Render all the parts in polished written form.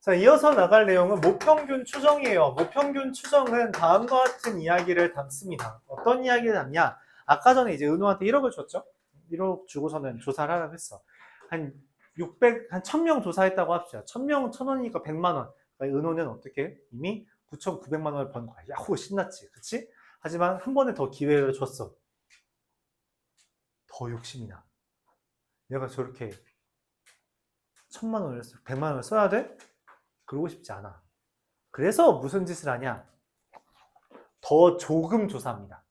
자, 이어서 나갈 내용은 모평균 추정이에요. 모평균 추정은 다음과 같은 이야기를 담습니다. 어떤 이야기를 담냐? 아까 전에 이제 은호한테 1억을 줬죠? 1억 주고서는 조사를 하라고 했어. 한 1000명 조사했다고 합시다. 1000명 1000원이니까 100만 원. 그러니까 은호는 어떻게? 이미 9,900만 원을 번 거야. 야호, 신났지. 그치? 하지만 한 번에 더 기회를 줬어. 더 욕심이 나. 내가 저렇게 1000만 원을, 100만 원을 써야 돼? 그러고 싶지 않아. 그래서 무슨 짓을 하냐? 더 조금 조사합니다.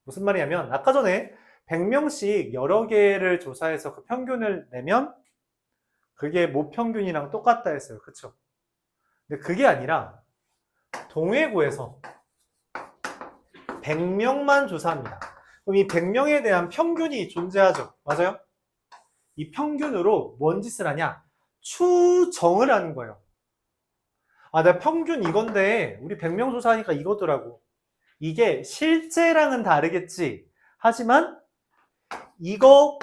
무슨 말이냐면 아까 전에 100명씩 여러 개를 조사해서 그 평균을 내면 그게 모평균이랑 똑같다 했어요. 그쵸? 근데 그게 아니라 동해구에서 100명만 조사합니다. 그럼 이 100명에 대한 평균이 존재하죠. 맞아요? 이 평균으로 뭔 짓을 하냐? 추정을 하는 거예요. 아, 나 평균 이건데 우리 100명 조사하니까 이거더라고. 이게 실제랑은 다르겠지. 하지만 이거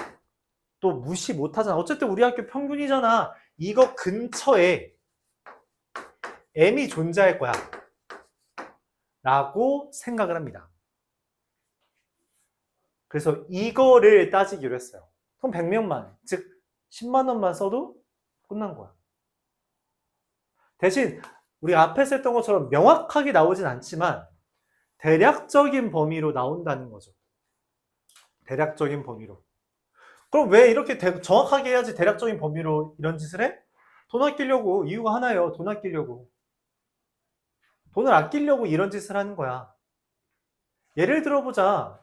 또 무시 못하잖아. 어쨌든 우리 학교 평균이잖아. 이거 근처에 M이 존재할 거야. 라고 생각을 합니다. 그래서 이거를 따지기로 했어요. 그럼 100명만, 즉 10만 원만 써도 끝난 거야. 대신 우리가 앞에서 했던 것처럼 명확하게 나오진 않지만 대략적인 범위로 나온다는 거죠. 대략적인 범위로. 그럼 왜 이렇게 정확하게 해야지 대략적인 범위로 이런 짓을 해? 돈 아끼려고. 이유가 하나예요. 돈 아끼려고. 돈을 아끼려고 이런 짓을 하는 거야. 예를 들어보자.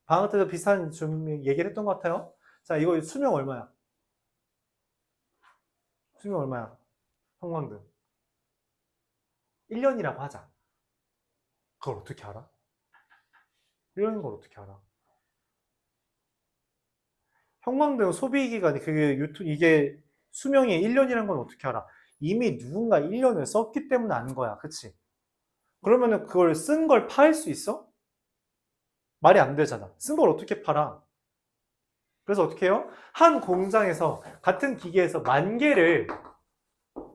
방학 때도 비슷한 좀 얘기를 했던 것 같아요. 자, 이거 수명 얼마야? 수명 얼마야? 형광등. 1년이라고 하자. 그걸 어떻게 알아? 1년인 걸 어떻게 알아? 형광등 소비기간이 이게 수명이 1년이라는 건 어떻게 알아? 이미 누군가 1년을 썼기 때문에 아는 거야. 그치? 그러면은 그걸 쓴 걸 팔 수 있어? 말이 안 되잖아. 쓴 걸 어떻게 팔아? 그래서 어떻게 해요? 한 공장에서 같은 기계에서 10,000개를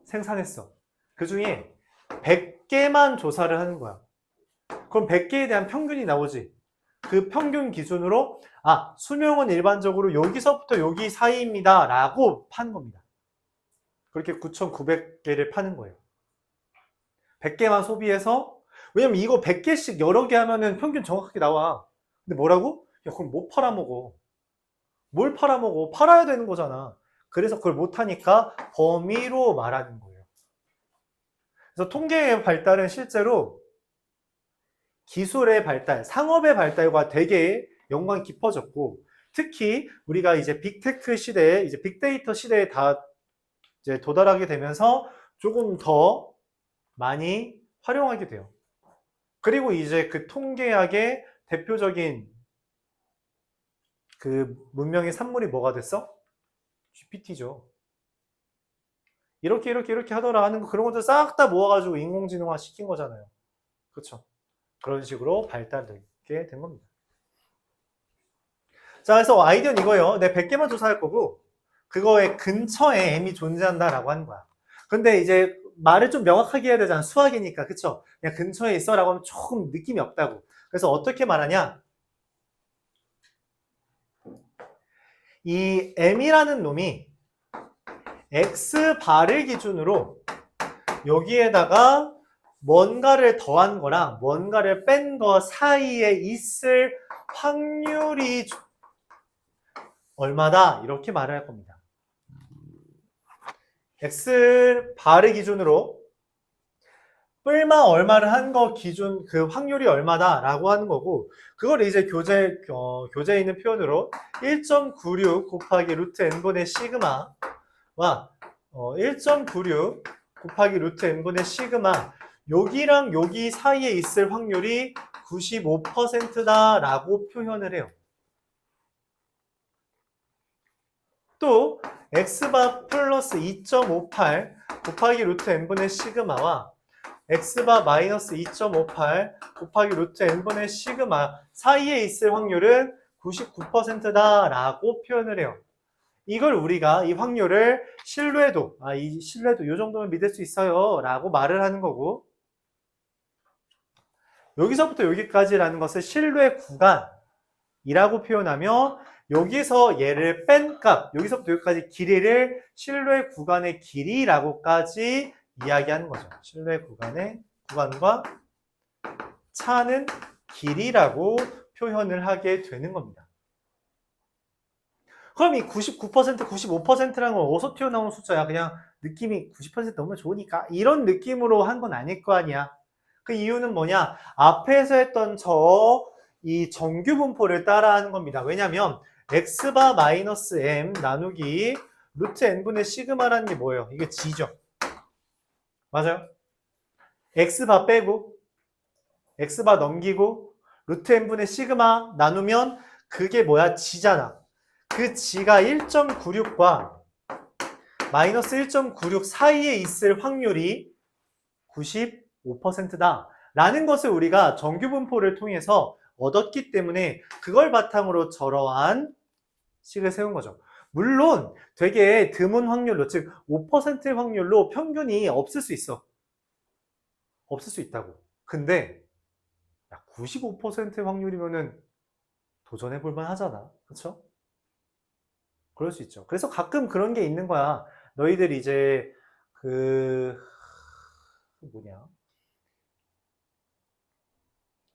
생산했어. 그 중에 100개만 조사를 하는 거야. 그럼 100개에 대한 평균이 나오지. 그 평균 기준으로 수명은 일반적으로 여기서부터 여기 사이입니다 라고 파는 겁니다. 그렇게 9,900개를 파는 거예요. 100개만 소비해서, 왜냐면 이거 100개씩 여러 개 하면은 평균 정확하게 나와. 근데 뭐라고? 야, 그럼 못 팔아먹어. 뭘 팔아먹어? 팔아야 되는 거잖아. 그래서 그걸 못하니까 범위로 말하는 거예요. 그래서 통계의 발달은 실제로 기술의 발달, 상업의 발달과 되게 연관이 깊어졌고, 특히 우리가 이제 빅테크 시대에, 이제 빅데이터 시대에 다 이제 도달하게 되면서 조금 더 많이 활용하게 돼요. 그리고 이제 그 통계학의 대표적인 그 문명의 산물이 뭐가 됐어? GPT죠. 이렇게 하더라 하는 거, 그런 것들 싹 다 모아가지고 인공지능화 시킨 거잖아요. 그렇죠? 그런 식으로 발달되게 된 겁니다. 자, 그래서 아이디어는 이거예요. 내 100개만 조사할 거고 그거의 근처에 M이 존재한다라고 하는 거야. 근데 이제 말을 좀 명확하게 해야 되잖아. 수학이니까. 그쵸? 그냥 근처에 있어 라고 하면 조금 느낌이 없다고. 그래서 어떻게 말하냐? 이 M이라는 놈이 X바를 기준으로 여기에다가 뭔가를 더한 거랑 뭔가를 뺀 거 사이에 있을 확률이 얼마다? 이렇게 말을 할 겁니다. X바를 기준으로 뿔마 얼마를 한 거 기준 그 확률이 얼마다 라고 하는 거고, 그걸 이제 교재에 있는 표현으로 1.96 곱하기 루트 n분의 시그마와 1.96 곱하기 루트 n분의 시그마, 여기랑 여기 사이에 있을 확률이 95%다 라고 표현을 해요. 또 x바 플러스 2.58 곱하기 루트 n분의 시그마와 x바 마이너스 2.58 곱하기 루트 n분의 시그마 사이에 있을 확률은 99%다 라고 표현을 해요. 이걸 우리가 이 확률을 신뢰도, 이 신뢰도 이 정도면 믿을 수 있어요 라고 말을 하는 거고, 여기서부터 여기까지라는 것을 신뢰 구간이라고 표현하며, 여기서 얘를 뺀 값, 여기서부터 여기까지 길이를 신뢰 구간의 길이라고까지 이야기하는 거죠. 신뢰 구간의 구간과 차는 길이라고 표현을 하게 되는 겁니다. 그럼 이 99%, 95%라는 건 어디서 튀어나온 숫자야? 그냥 느낌이 90% 너무 좋으니까 이런 느낌으로 한 건 아닐 거 아니야. 그 이유는 뭐냐? 앞에서 했던 이 정규 분포를 따라하는 겁니다. 왜냐면 x바 마이너스 m 나누기 루트 n분의 시그마라는 게 뭐예요? 이게 g죠. 맞아요? x바 빼고 x바 넘기고 루트 n분의 시그마 나누면 그게 뭐야? g잖아. 그 g가 1.96과 마이너스 1.96 사이에 있을 확률이 95%다 라는 것을 우리가 정규 분포를 통해서 얻었기 때문에 그걸 바탕으로 저러한 식을 세운 거죠. 물론 되게 드문 확률로, 즉 5%의 확률로 평균이 없을 수 있어. 없을 수 있다고. 근데 95%의 확률이면은 도전해 볼 만하잖아. 그렇죠? 그럴 수 있죠. 그래서 가끔 그런 게 있는 거야. 너희들 이제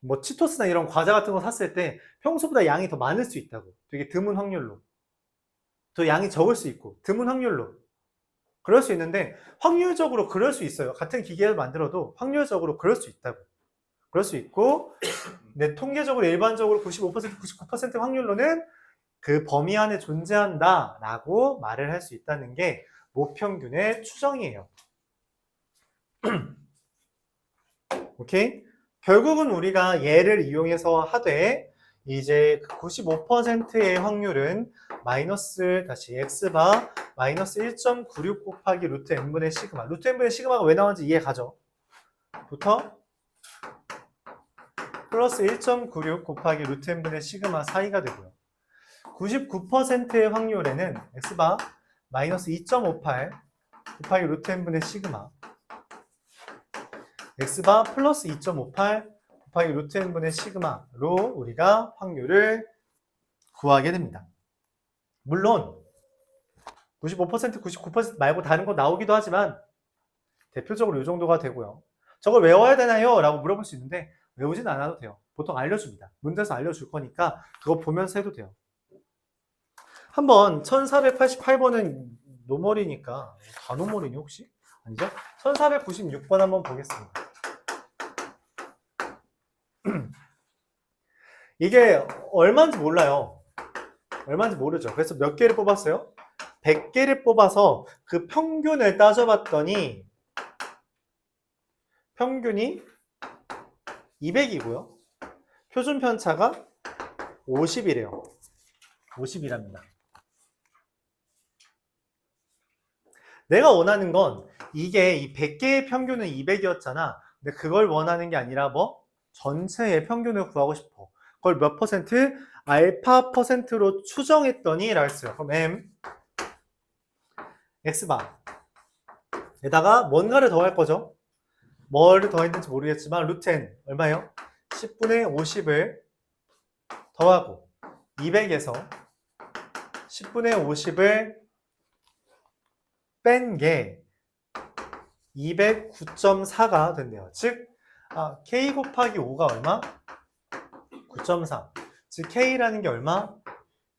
뭐 치토스나 이런 과자 같은 거 샀을 때 평소보다 양이 더 많을 수 있다고. 되게 드문 확률로. 더 양이 적을 수 있고 드문 확률로. 그럴 수 있는데 확률적으로 그럴 수 있어요. 같은 기계를 만들어도 확률적으로 그럴 수 있다고. 그럴 수 있고 내 통계적으로 일반적으로 95%, 99% 확률로는 그 범위 안에 존재한다 라고 말을 할 수 있다는 게 모평균의 추정이에요. 오케이? 결국은 우리가 얘를 이용해서 하되 이제 95%의 확률은 마이너스 다시 x바 마이너스 1.96 곱하기 루트 n분의 시그마. 루트 n분의 시그마가 왜 나오는지 이해 가죠? 부터 플러스 1.96 곱하기 루트 n분의 시그마 사이가 되고요. 99%의 확률에는 x바 마이너스 2.58 곱하기 루트 n분의 시그마 x바 플러스 2.58 곱하기 루트 n분의 시그마로 우리가 확률을 구하게 됩니다. 물론 95%, 99% 말고 다른 거 나오기도 하지만 대표적으로 이 정도가 되고요. 저걸 외워야 되나요? 라고 물어볼 수 있는데 외우진 않아도 돼요. 보통 알려줍니다. 문제에서 알려줄 거니까 그거 보면서 해도 돼요. 한번 1488번은 노멀이니까 다 노멀이니 혹시? 아니죠? 1496번 한번 보겠습니다. 이게 얼마인지 몰라요. 얼마인지 모르죠. 그래서 몇 개를 뽑았어요? 100개를 뽑아서 그 평균을 따져봤더니 평균이 200이고요. 표준 편차가 50이래요. 50이랍니다. 내가 원하는 건 이게 이 100개의 평균은 200이었잖아. 근데 그걸 원하는 게 아니라 뭐? 전체의 평균을 구하고 싶어. 그걸 몇 퍼센트? 알파 퍼센트로 추정했더니 라고 했어요. 그럼 M X바 에다가 뭔가를 더할 거죠. 뭘 더했는지 모르겠지만 루트 N 얼마예요? 10분의 50을 더하고 200에서 10분의 50을 뺀 게 209.4가 됐네요. 즉 K 곱하기 5가 얼마? 9.4. 즉 K라는 게 얼마?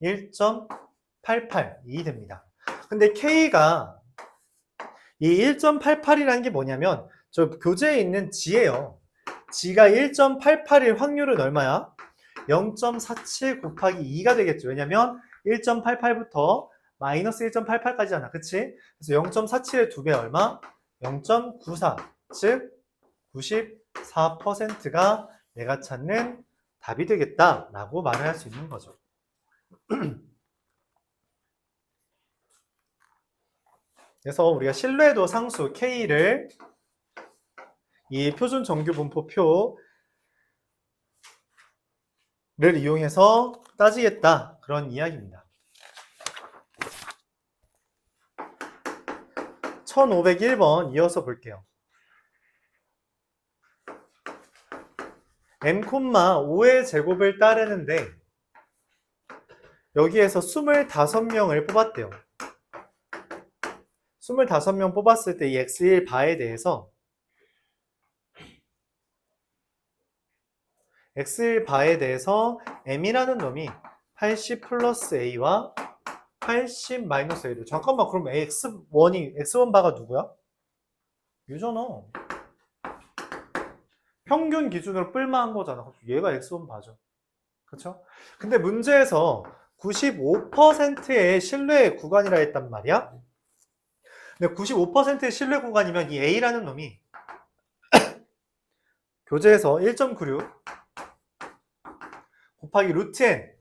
1.88이 됩니다. 근데 K가 이 1.88이라는 게 뭐냐면 저 교재에 있는 G예요. G가 1.88일 확률은 얼마야? 0.47 곱하기 2가 되겠죠. 왜냐면 1.88부터 마이너스 1.88까지잖아. 그치? 그래서 0.47의 2배 얼마? 0.94. 즉 94%가 내가 찾는 답이 되겠다라고 말을 할 수 있는 거죠. 그래서 우리가 신뢰도 상수 K를 이 표준 정규 분포표를 이용해서 따지겠다. 그런 이야기입니다. 1501번 이어서 볼게요. m,5의 제곱을 따르는데 여기에서 25명을 뽑았대요. 25명 뽑았을 때 이 x1 바에 대해서 x1 바에 대해서 m이라는 놈이 80 플러스 a와 80 마이너스 a를 잠깐만 그럼 x1 바가 누구야? 얘잖아. 평균 기준으로 뿔만한 거잖아. 얘가 x1 바죠. 그쵸? 근데 문제에서 95%의 신뢰 구간이라 했단 말이야. 근데 95%의 신뢰 구간이면 이 a라는 놈이 교재에서 1.96 곱하기 루트 n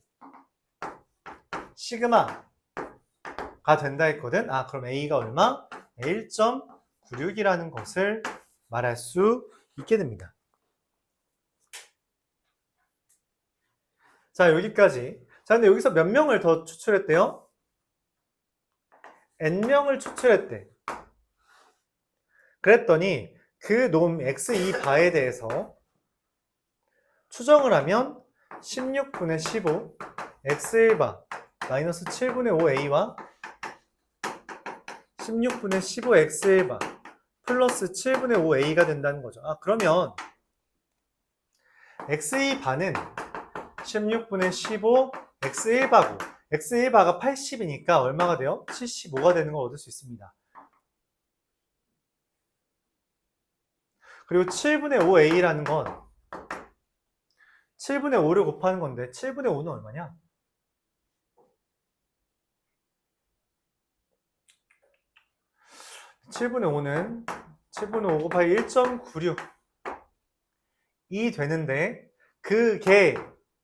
시그마가 된다 했거든. 아, 그럼 a가 얼마? 1.96이라는 것을 말할 수 있게 됩니다. 자, 여기까지. 자, 근데 여기서 몇 명을 더 추출했대요? n명을 추출했대. 그랬더니 그 놈 x2 바에 대해서 추정을 하면 16분의 15 x1바 마이너스 7분의 5a와 16분의 15 x1바 플러스 7분의 5a가 된다는 거죠. 아, 그러면 x2바는 16분의 15 x1바고 x1바가 80이니까 얼마가 돼요? 75가 되는 걸 얻을 수 있습니다. 그리고 7분의 5a라는 건 7분의 5를 곱하는 건데 7분의 5는 얼마냐? 7분의 5 곱하기 1.96이 되는데 그게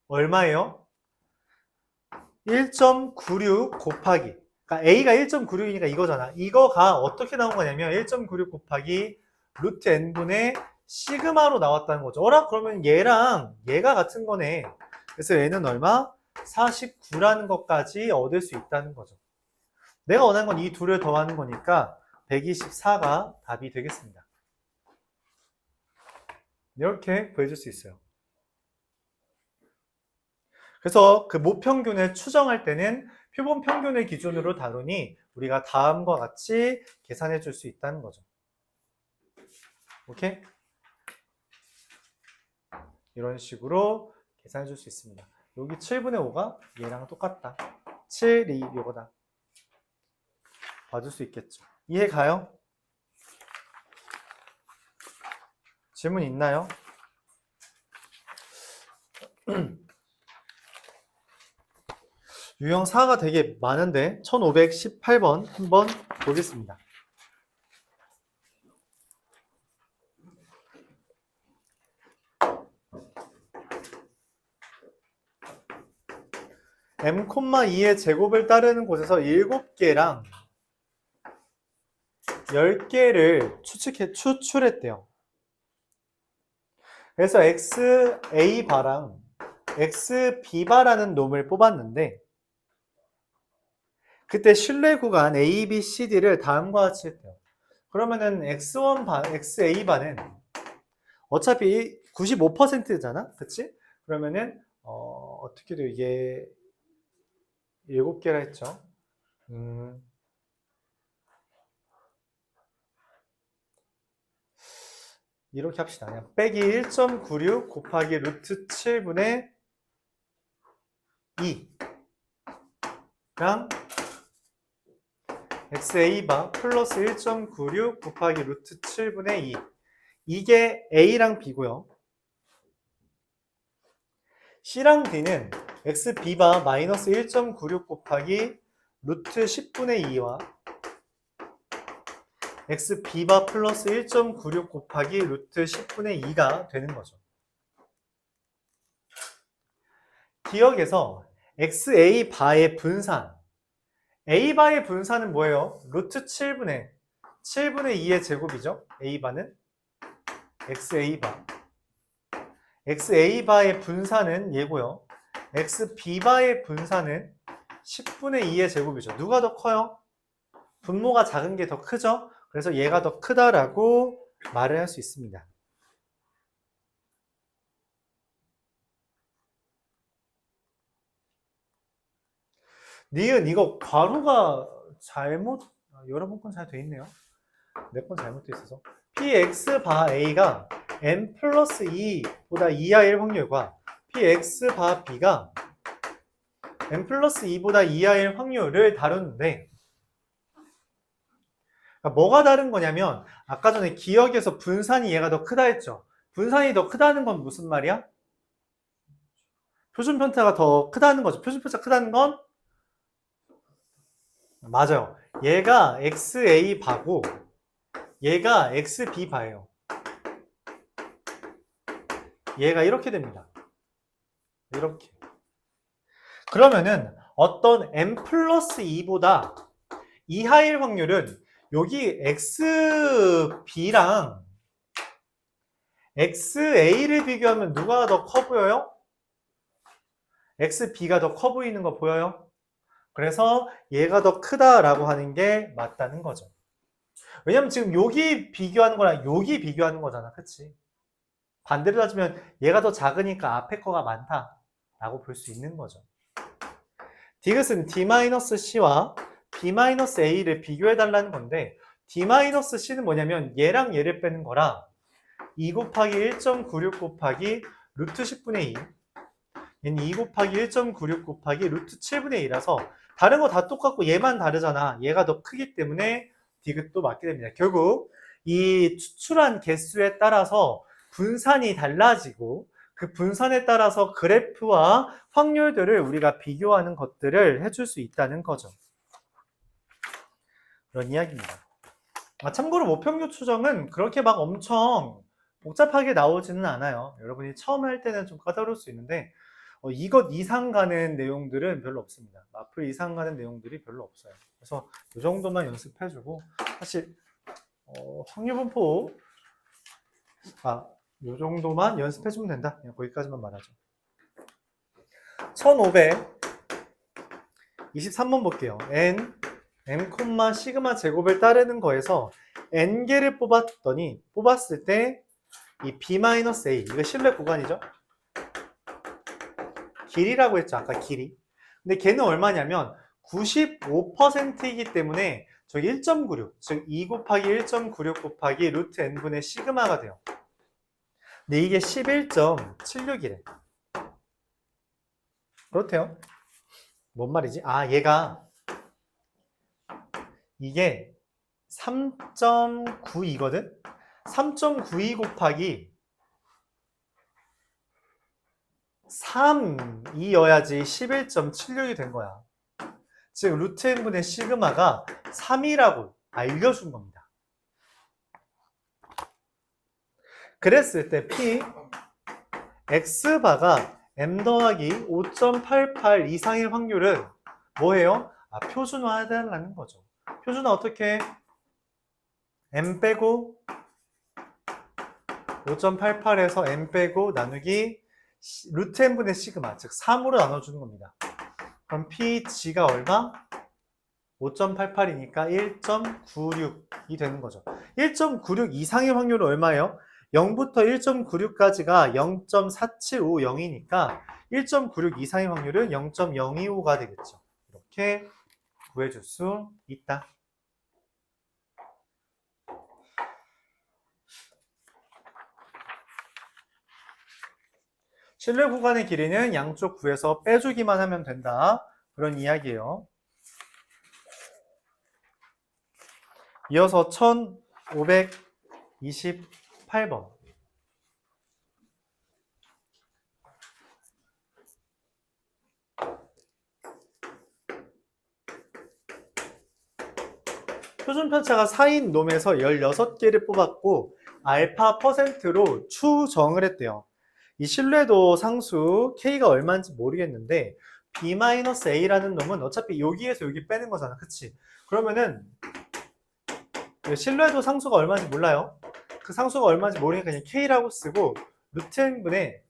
얼마예요? 1.96 곱하기 그러니까 a가 1.96이니까 이거잖아. 이거가 어떻게 나온 거냐면 1.96 곱하기 루트 n분의 시그마로 나왔다는 거죠. 어라? 그러면 얘랑 얘가 같은 거네. 그래서 얘는 얼마? 49라는 것까지 얻을 수 있다는 거죠. 내가 원하는 건 이 둘을 더하는 거니까 124가 답이 되겠습니다. 이렇게 구해줄 수 있어요. 그래서 그 모평균을 추정할 때는 표본 평균을 기준으로 다루니 우리가 다음과 같이 계산해 줄 수 있다는 거죠. 오케이? 이런 식으로 계산해 줄 수 있습니다. 여기 7분의 5가 얘랑 똑같다. 7, 2, 요거다. 봐줄 수 있겠죠. 이해 가요? 질문 있나요? 유형 4가 되게 많은데 1518번 한번 보겠습니다. m,2의 제곱을 따르는 곳에서 7개랑 10개를 추출했대요. 그래서 XA바랑 XB바라는 놈을 뽑았는데 그때 신뢰 구간 A, B, C, D를 다음과 같이 했대요. 그러면은 XA바는 어차피 95%잖아? 그치? 그러면은 어떻게 돼요? 이게 7개라 했죠. 이렇게 합시다. 그냥 빼기 1.96 곱하기 루트 7분의 2랑 XA바 플러스 1.96 곱하기 루트 7분의 2 이게 A랑 B고요. C랑 D는 XB바 마이너스 1.96 곱하기 루트 10분의 2와 XB바 플러스 1.96 곱하기 루트 10분의 2가 되는 거죠. 기억에서 XA바의 분산 A바의 분산은 뭐예요? 루트 7분의 2의 제곱이죠. A바는 XA바 XA바의 분산은 얘고요. XB바의 분산은 10분의 2의 제곱이죠. 누가 더 커요? 분모가 작은 게 더 크죠? 그래서 얘가 더 크다라고 말을 할 수 있습니다. 니은 이거 괄호가 잘못 여러분 건 잘 돼 있네요. 내 건 잘못돼 있어서 px 바 a가 n 플러스 2보다 2일 확률과 px 바 b가 n 플러스 2보다 2일 확률을 다루는데 그러니까 뭐가 다른 거냐면 아까 전에 기억에서 분산이 얘가 더 크다 했죠. 분산이 더 크다는 건 무슨 말이야? 표준 편차가 더 크다는 거죠. 표준 편차가 크다는 건 맞아요. 얘가 xa 바고 얘가 xb 바예요. 얘가 이렇게 됩니다. 이렇게. 그러면은 어떤 n 플러스 2보다 이하일 확률은 여기 xb랑 xa를 비교하면 누가 더 커 보여요? xb가 더 커 보이는 거 보여요? 그래서 얘가 더 크다라고 하는 게 맞다는 거죠. 왜냐면 지금 여기 비교하는 거랑 여기 비교하는 거잖아. 그치? 반대로 따지면 얘가 더 작으니까 앞에 거가 많다라고 볼 수 있는 거죠. 디귿은 d-c와 b-a를 비교해달라는 건데 d-c는 뭐냐면 얘랑 얘를 빼는 거라 2 곱하기 1.96 곱하기 루트 10분의 2 얘는 2 곱하기 1.96 곱하기 루트 7분의 2라서 다른 거 다 똑같고 얘만 다르잖아. 얘가 더 크기 때문에 디귿도 맞게 됩니다. 결국 이 추출한 개수에 따라서 분산이 달라지고 그 분산에 따라서 그래프와 확률들을 우리가 비교하는 것들을 해줄 수 있다는 거죠. 그런 이야기입니다. 참고로 모평균 추정은 그렇게 막 엄청 복잡하게 나오지는 않아요. 여러분이 처음 할 때는 좀 까다로울 수 있는데 이것 이상 가는 내용들은 별로 없습니다. 마플 이상 가는 내용들이 별로 없어요. 그래서 이 정도만 연습해주고 사실 확률분포 이 정도만 연습해주면 된다. 그냥 거기까지만 말하죠. 1523번 볼게요. n, 시그마 제곱을 따르는 거에서 n개를 뽑았을 때 이 b-a, 이거 실내 구간이죠? 길이라고 했죠. 아까 길이. 근데 걔는 얼마냐면 95%이기 때문에 저기 1.96, 즉 2 곱하기 1.96 곱하기 루트 n분의 시그마가 돼요. 근데 이게 11.76이래. 그렇대요. 뭔 말이지? 얘가 이게 3.92거든? 3.92 곱하기 3이어야지 11.76이 된 거야. 즉 루트 n분의 시그마가 3이라고 알려준 겁니다. 그랬을 때 p x바가 m 더하기 5.88 이상일 확률은 뭐예요? 표준화해달라는 거죠. 표준화 어떻게 해? m 빼고 5.88에서 m 빼고 나누기 루트 n분의 시그마, 즉 3으로 나눠주는 겁니다. 그럼 pg가 얼마? 5.88이니까 1.96이 되는 거죠. 1.96 이상의 확률은 얼마예요? 0부터 1.96까지가 0.4750이니까 1.96 이상의 확률은 0.025가 되겠죠. 이렇게 구해줄 수 있다. 실내 구간의 길이는 양쪽 구에서 빼주기만 하면 된다. 그런 이야기예요. 이어서 1528번. 표준 편차가 4인 놈에서 16개를 뽑았고 알파 %로 추정을 했대요. 이 신뢰도 상수 K가 얼마인지 모르겠는데 B-A라는 놈은 어차피 여기에서 여기 빼는 거잖아. 그치? 그러면은 신뢰도 상수가 얼마인지 몰라요. 그 상수가 얼마인지 모르니까 그냥 K라고 쓰고 루트 n분의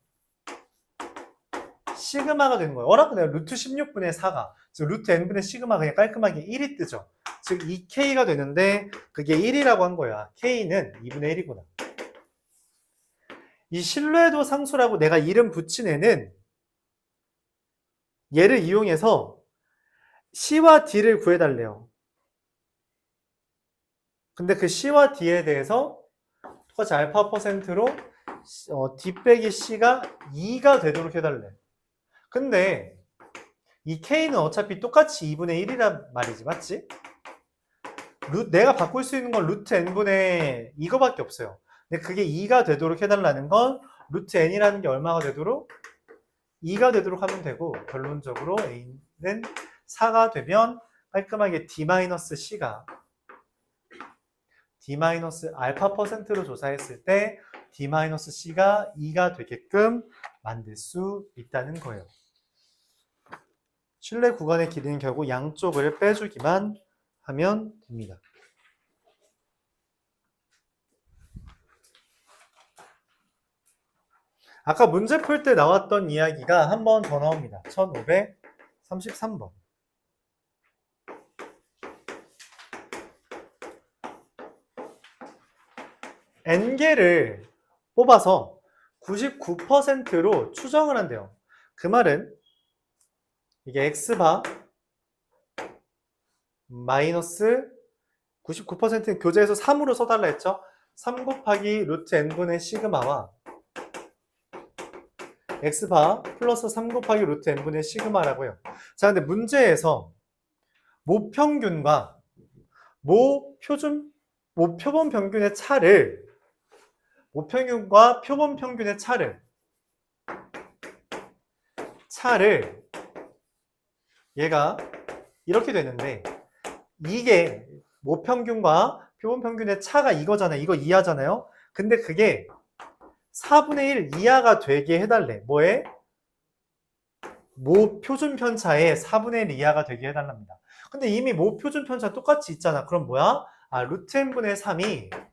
시그마가 되는 거예요. 어라? 그냥 루트 16분의 4가 즉 루트 n분의 시그마 그냥 깔끔하게 1이 뜨죠. 즉 2K가 되는데 그게 1이라고 한 거야. K는 2분의 1이구나. 이 신뢰도 상수라고 내가 이름 붙인 애는 얘를 이용해서 C와 D를 구해달래요. 근데 그 C와 D에 대해서 똑같이 알파 퍼센트로 D 빼기 C가 2가 되도록 해달래. 근데 이 K는 어차피 똑같이 2분의 1이란 말이지, 맞지? 내가 바꿀 수 있는 건 루트 n분의 이거밖에 없어요. 근데 그게 2가 되도록 해달라는 건 루트 n이라는 게 얼마가 되도록? 2가 되도록 하면 되고, 결론적으로 a는 4가 되면 깔끔하게 d-c가 d-알파 퍼센트로 조사했을 때 d-c가 2가 되게끔 만들 수 있다는 거예요. 신뢰 구간의 길이는 결국 양쪽을 빼주기만 하면 됩니다. 아까 문제 풀 때 나왔던 이야기가 한 번 더 나옵니다. 1533번. n개를 뽑아서 99%로 추정을 한대요. 그 말은 이게 x바 마이너스 99%는 교재에서 3으로 써달라 했죠. 3 곱하기 루트 n분의 시그마와 x바 플러스 3 곱하기 루트 n분의 시그마라고요. 자, 근데 문제에서 모평균과 모표본 평균의 차를 모평균과 표본 평균의 차를 얘가 이렇게 되는데 이게 모평균과 표본 평균의 차가 이거잖아요. 이거 이하잖아요. 근데 그게 4분의 1 이하가 되게 해달래. 뭐에? 모표준 편차에 4분의 1 이하가 되게 해달랍니다. 근데 이미 모표준 편차 똑같이 있잖아. 그럼 뭐야? 루트 n분의 3이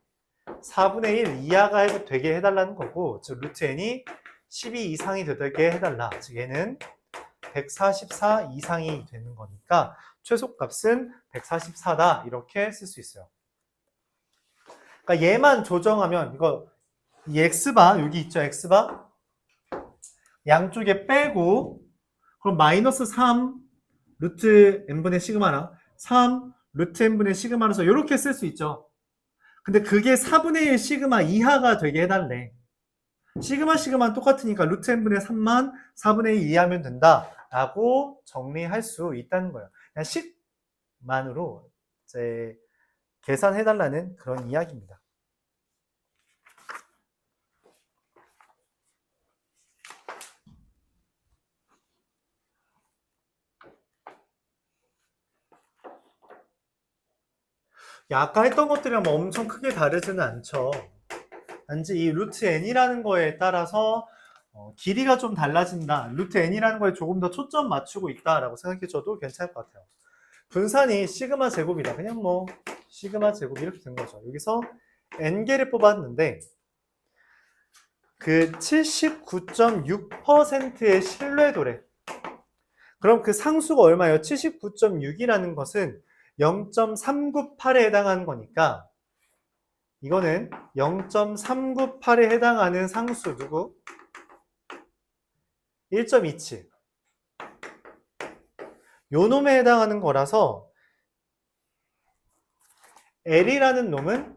4분의 1 이하가 되게 해달라는 거고, 즉 루트 n이 12 이상이 되게 해달라. 즉 얘는 144 이상이 되는 거니까 최소값은 144다. 이렇게 쓸 수 있어요. 그러니까 얘만 조정하면 이거 이 x바 여기 있죠. x바 양쪽에 빼고 그럼 마이너스 3 루트 n분의 시그마나 3 루트 n분의 시그마로서 이렇게 쓸 수 있죠. 근데 그게 4분의 1 시그마 이하가 되게 해달래. 시그마는 똑같으니까 루트 n분의 3만 4분의 1 이하면 된다 라고 정리할 수 있다는 거예요. 그냥 식만으로 이제 계산해달라는 그런 이야기입니다. 아까 했던 것들이랑 뭐 엄청 크게 다르지는 않죠. 단지 이 루트 n이라는 거에 따라서 길이가 좀 달라진다. 루트 n이라는 거에 조금 더 초점 맞추고 있다라고 생각해줘도 괜찮을 것 같아요. 분산이 시그마 제곱이다. 그냥 뭐 시그마 제곱 이렇게 된 거죠. 여기서 n개를 뽑았는데 그 79.6%의 신뢰도래. 그럼 그 상수가 얼마예요? 79.6이라는 것은 0.398에 해당하는 거니까 이거는 0.398에 해당하는 상수 누구? 1.27 요 놈에 해당하는 거라서 L이라는 놈은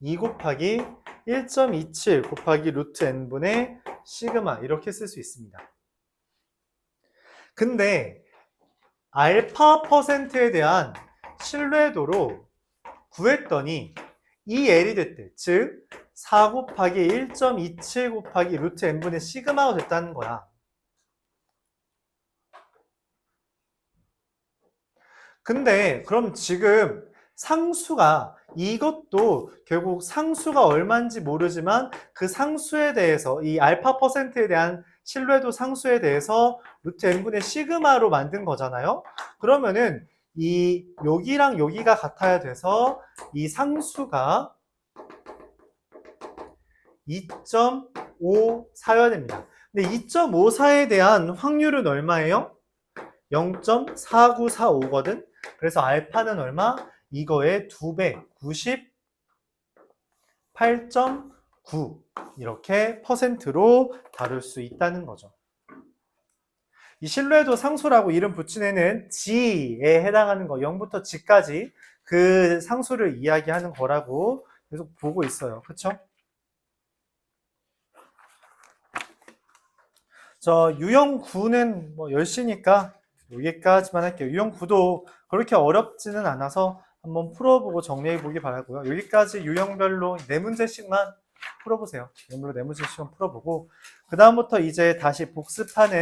2 곱하기 1.27 곱하기 루트 n분의 시그마 이렇게 쓸 수 있습니다. 근데 알파 퍼센트에 대한 신뢰도로 구했더니 이 L이 됐대. 즉 4 곱하기 1.27 곱하기 루트 n분의 시그마가 됐다는 거야. 근데 그럼 지금 상수가 이것도 결국 상수가 얼마인지 모르지만 그 상수에 대해서 이 알파 퍼센트에 대한 신뢰도 상수에 대해서 루트 n분의 시그마로 만든 거잖아요. 그러면은 이 여기랑 여기가 같아야 돼서 이 상수가 2.54여야 됩니다. 근데 2.54에 대한 확률은 얼마예요? 0.4945거든. 그래서 알파는 얼마? 이거의 2배, 98.9 이렇게 퍼센트로 다룰 수 있다는 거죠. 이 신뢰도 상수라고 이름 붙인 애는 G에 해당하는 거, 0부터 G까지 그 상수를 이야기하는 거라고 계속 보고 있어요. 그쵸? 저 유형 9는 뭐 10시니까 여기까지만 할게요. 유형 9도 그렇게 어렵지는 않아서 한번 풀어보고 정리해 보기 바라고요. 여기까지 유형별로 4문제씩만 풀어보세요. 유형별로 4문제씩만 풀어보고 그 다음부터 이제 다시 복습하는